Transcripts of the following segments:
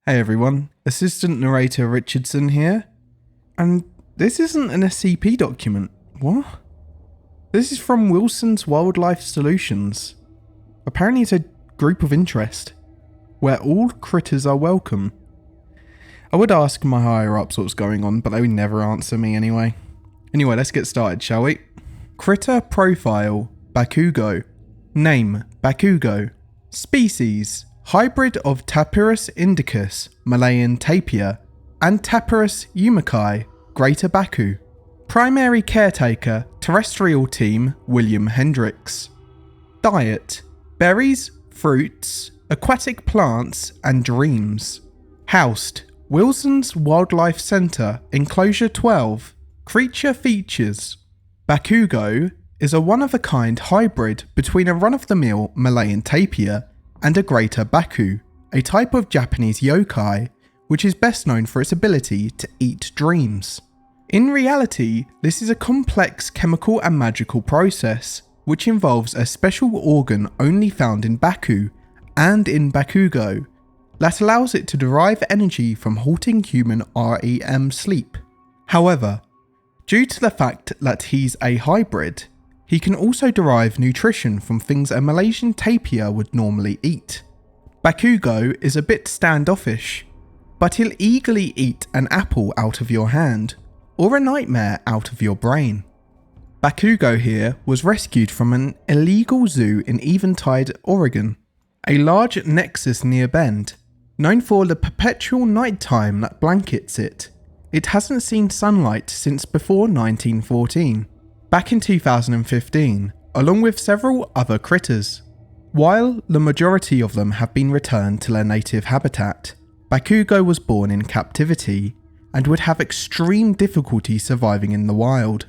Hey everyone, Assistant Narrator Richardson here. And this isn't an SCP document. What? This is from Wilson's Wildlife Solutions. Apparently it's a group of interest, where all critters are welcome. I would ask my higher ups what's going on, but they would never answer me anyway. Anyway, let's get started, shall we? Critter Profile, Bakugo. Name, Bakugo. Species, hybrid of Tapirus indicus, Malayan tapir, and Tapirus yumakai, Greater Baku. Primary caretaker, terrestrial team, William Hendricks. Diet, berries, fruits, aquatic plants, and dreams. Housed, Wilson's Wildlife Centre, Enclosure 12. Creature features. Bakugo is a one-of-a-kind hybrid between a run-of-the-mill Malayan tapir and a Greater Baku, a type of Japanese yokai, which is best known for its ability to eat dreams. In reality, this is a complex chemical and magical process, which involves a special organ only found in Baku and in Bakugo, that allows it to derive energy from halting human REM sleep. However, due to the fact that he's a hybrid, he can also derive nutrition from things a Malaysian tapir would normally eat. Bakugo is a bit standoffish, but he'll eagerly eat an apple out of your hand, or a nightmare out of your brain. Bakugo here was rescued from an illegal zoo in Eventide, Oregon, a large nexus near Bend, known for the perpetual nighttime that blankets it. It hasn't seen sunlight since before 1914. Back in 2015, along with several other critters. While the majority of them have been returned to their native habitat, Bakugo was born in captivity and would have extreme difficulty surviving in the wild.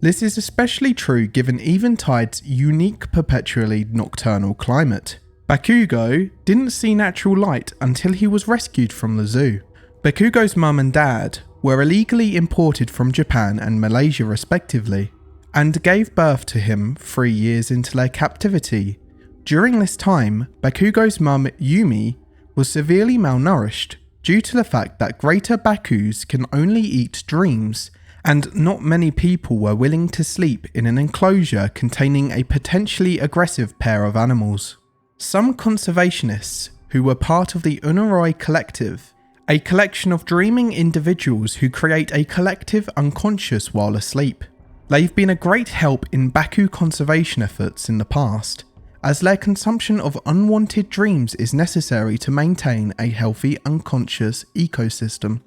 This is especially true given Eventide's unique perpetually nocturnal climate. Bakugo didn't see natural light until he was rescued from the zoo. Bakugo's mum and dad were illegally imported from Japan and Malaysia respectively, and gave birth to him 3 years into their captivity. During this time, Bakugo's mum, Yumi, was severely malnourished due to the fact that Greater Bakus can only eat dreams, and not many people were willing to sleep in an enclosure containing a potentially aggressive pair of animals. Some conservationists, who were part of the Unaroi Collective, a collection of dreaming individuals who create a collective unconscious while asleep. They've been a great help in Baku conservation efforts in the past, as their consumption of unwanted dreams is necessary to maintain a healthy unconscious ecosystem.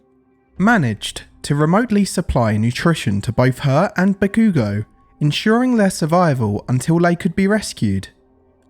Managed to remotely supply nutrition to both her and Bakugo, ensuring their survival until they could be rescued.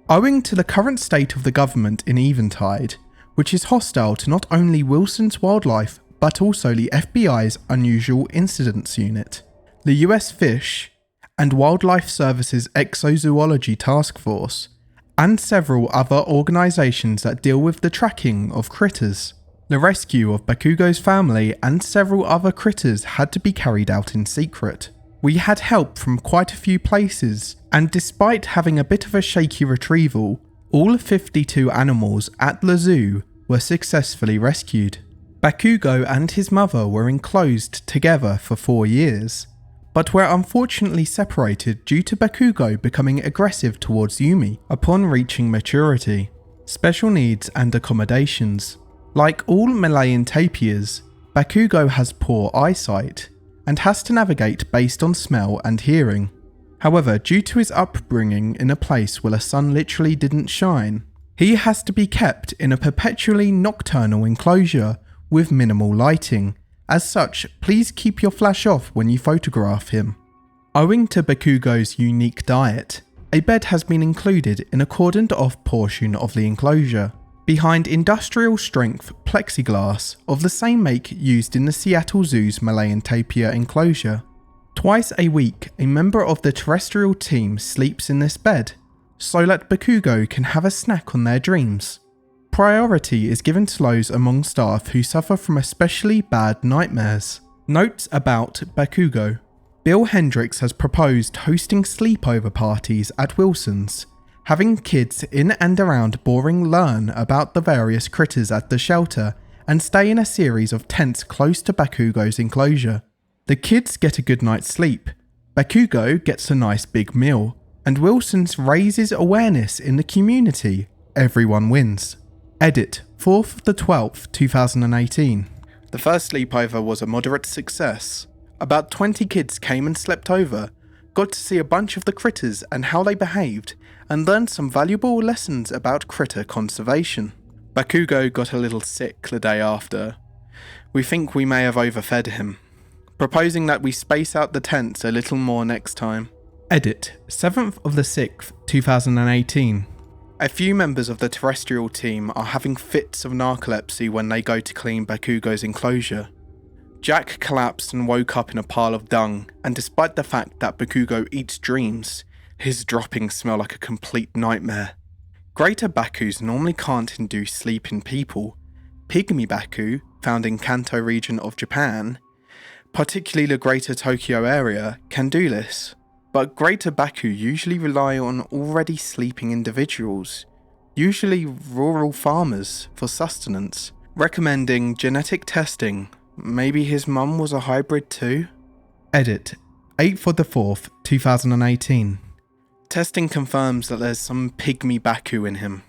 Owing to the current state of the government in Eventide, which is hostile to not only Wilson's Wildlife but also the FBI's Unusual Incidents Unit, the US Fish and Wildlife Service's Exozoology Task Force, and several other organisations that deal with the tracking of critters. The rescue of Bakugo's family and several other critters had to be carried out in secret. We had help from quite a few places, and despite having a bit of a shaky retrieval, all 52 animals at the zoo were successfully rescued. Bakugo and his mother were enclosed together for 4 years, but were unfortunately separated due to Bakugo becoming aggressive towards Yumi upon reaching maturity. Special needs and accommodations. Like all Malayan tapirs, Bakugo has poor eyesight and has to navigate based on smell and hearing. However, due to his upbringing in a place where the sun literally didn't shine, he has to be kept in a perpetually nocturnal enclosure with minimal lighting. As such, please keep your flash off when you photograph him. Owing to Bakugo's unique diet, a bed has been included in a cordoned off portion of the enclosure, behind industrial strength plexiglass of the same make used in the Seattle Zoo's Malayan tapir enclosure. Twice a week, a member of the terrestrial team sleeps in this bed, so that Bakugo can have a snack on their dreams. Priority is given to those among staff who suffer from especially bad nightmares. Notes about Bakugo. Bill Hendricks has proposed hosting sleepover parties at Wilson's, having kids in and around Boring learn about the various critters at the shelter and stay in a series of tents close to Bakugo's enclosure. The kids get a good night's sleep, Bakugo gets a nice big meal, and Wilson raises awareness in the community. Everyone wins. Edit, 4th of the 12th, 2018. The first sleepover was a moderate success. About 20 kids came and slept over, got to see a bunch of the critters and how they behaved, and learned some valuable lessons about critter conservation. Bakugo got a little sick the day after. We think we may have overfed him, proposing that we space out the tents a little more next time. Edit, 7th of the 6th, 2018. A few members of the terrestrial team are having fits of narcolepsy when they go to clean Bakugo's enclosure. Jack collapsed and woke up in a pile of dung, and despite the fact that Bakugo eats dreams, his droppings smell like a complete nightmare. Greater Bakus normally can't induce sleep in people. Pygmy Baku, found in Kanto region of Japan, particularly the Greater Tokyo area, can do this. But Greater Baku usually rely on already sleeping individuals, usually rural farmers, for sustenance, recommending genetic testing. Maybe his mum was a hybrid too? Edit, 8th of the 4th, 2018. Testing confirms that there's some Pygmy Baku in him,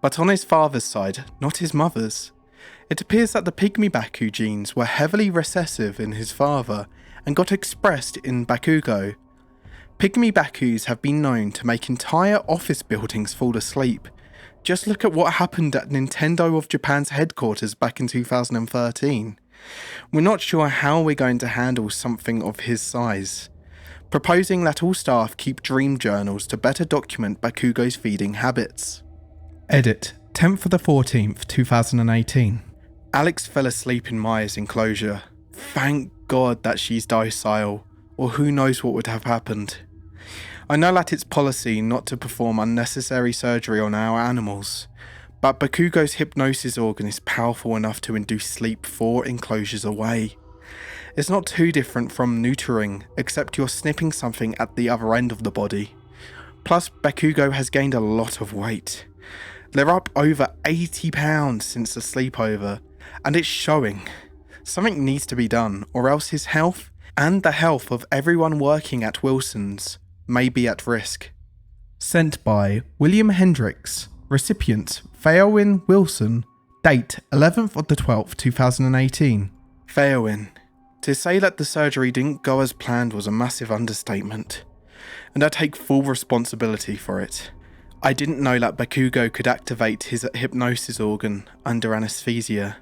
but on his father's side, not his mother's. It appears that the Pygmy Baku genes were heavily recessive in his father and got expressed in Bakugo. Pygmy Bakus have been known to make entire office buildings fall asleep. Just look at what happened at Nintendo of Japan's headquarters back in 2013. We're not sure how we're going to handle something of his size. Proposing that all staff keep dream journals to better document Bakugo's feeding habits. Edit, 10th of the 14th, 2018. Alex fell asleep in Maya's enclosure. Thank God that she's docile, or who knows what would have happened. I know that it's policy not to perform unnecessary surgery on our animals, but Bakugo's hypnosis organ is powerful enough to induce sleep 4 enclosures away. It's not too different from neutering, except you're snipping something at the other end of the body. Plus, Bakugo has gained a lot of weight. They're up over 80 pounds since the sleepover, and it's showing. Something needs to be done, or else his health, and the health of everyone working at Wilson's, may be at risk. Sent by William Hendricks, recipient faeowyn-wilson, date 11th of the 12th, 2018. Faeowyn. To say that the surgery didn't go as planned was a massive understatement, and I take full responsibility for it. I didn't know that Bakugo could activate his hypnosis organ under anesthesia,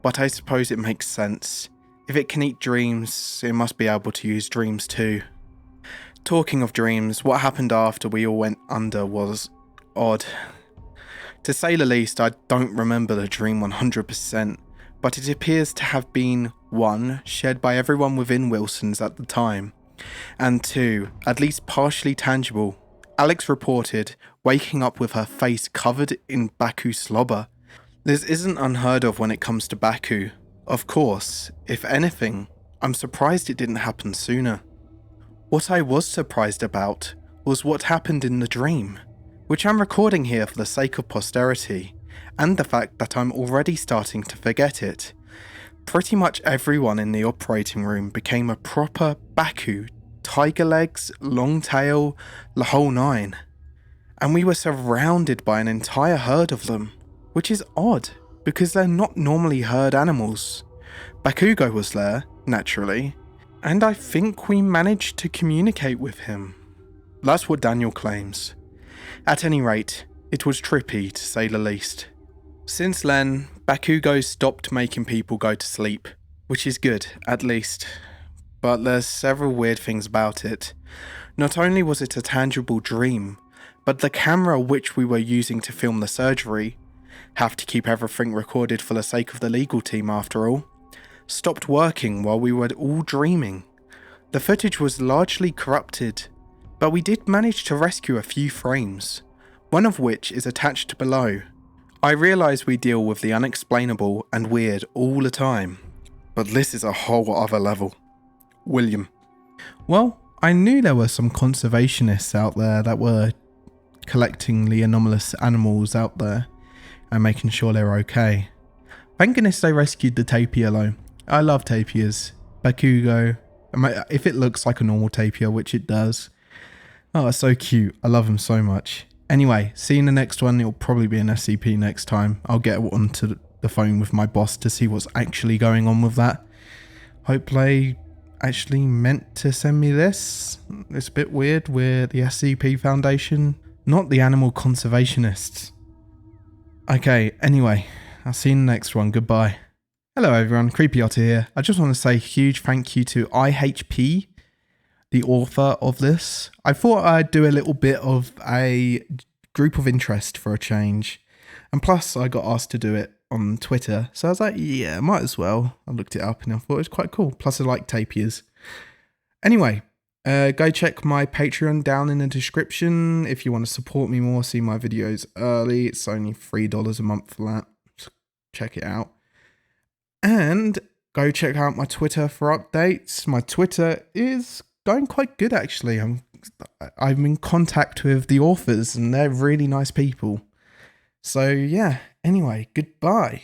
but I suppose it makes sense. If it can eat dreams, it must be able to use dreams too. Talking of dreams, what happened after we all went under was odd. To say the least, I don't remember the dream 100%, but it appears to have been 1, shared by everyone within Wilson's at the time, and 2, at least partially tangible. Alex reported waking up with her face covered in Baku slobber. This isn't unheard of when it comes to Baku. Of course, if anything, I'm surprised it didn't happen sooner. What I was surprised about was what happened in the dream, which I'm recording here for the sake of posterity, and the fact that I'm already starting to forget it. Pretty much everyone in the operating room became a proper Baku, tiger legs, long tail, the whole nine. And we were surrounded by an entire herd of them, which is odd, because they're not normally herd animals. Bakugo was there, naturally, and I think we managed to communicate with him. That's what Daniel claims. At any rate, it was trippy to say the least. Since then, Bakugo stopped making people go to sleep, which is good, at least. But there's several weird things about it. Not only was it a tangible dream, but the camera which we were using to film the surgery, have to keep everything recorded for the sake of the legal team after all, stopped working while we were all dreaming. The footage was largely corrupted, but we did manage to rescue a few frames, one of which is attached below. I realise we deal with the unexplainable and weird all the time, but this is a whole other level. William. Well, I knew there were some conservationists out there that were collecting the anomalous animals out there and making sure they're okay. Thank goodness they rescued the tapir though. I love tapirs. Bakugo. If it looks like a normal tapir, which it does. Oh, it's so cute. I love them so much. Anyway, see you in the next one. It'll probably be an SCP next time. I'll get onto the phone with my boss to see what's actually going on with that. Hope they actually meant to send me this. It's a bit weird. We're the SCP Foundation, not the animal conservationists. Okay, anyway, I'll see you in the next one. Goodbye. Hello everyone, Creepy Otter here. I just want to say a huge thank you to IHP, the author of this. I thought I'd do a little bit of a group of interest for a change. And plus I got asked to do it on Twitter. So I was like, yeah, might as well. I looked it up and I thought it was quite cool. Plus I like tapirs. Anyway, go check my Patreon down in the description. If you want to support me more, see my videos early. It's only $3 a month for that. So check it out. And go check out my Twitter for updates. My Twitter is going quite good actually. I'm in contact with the authors and they're really nice people. So yeah, anyway, goodbye.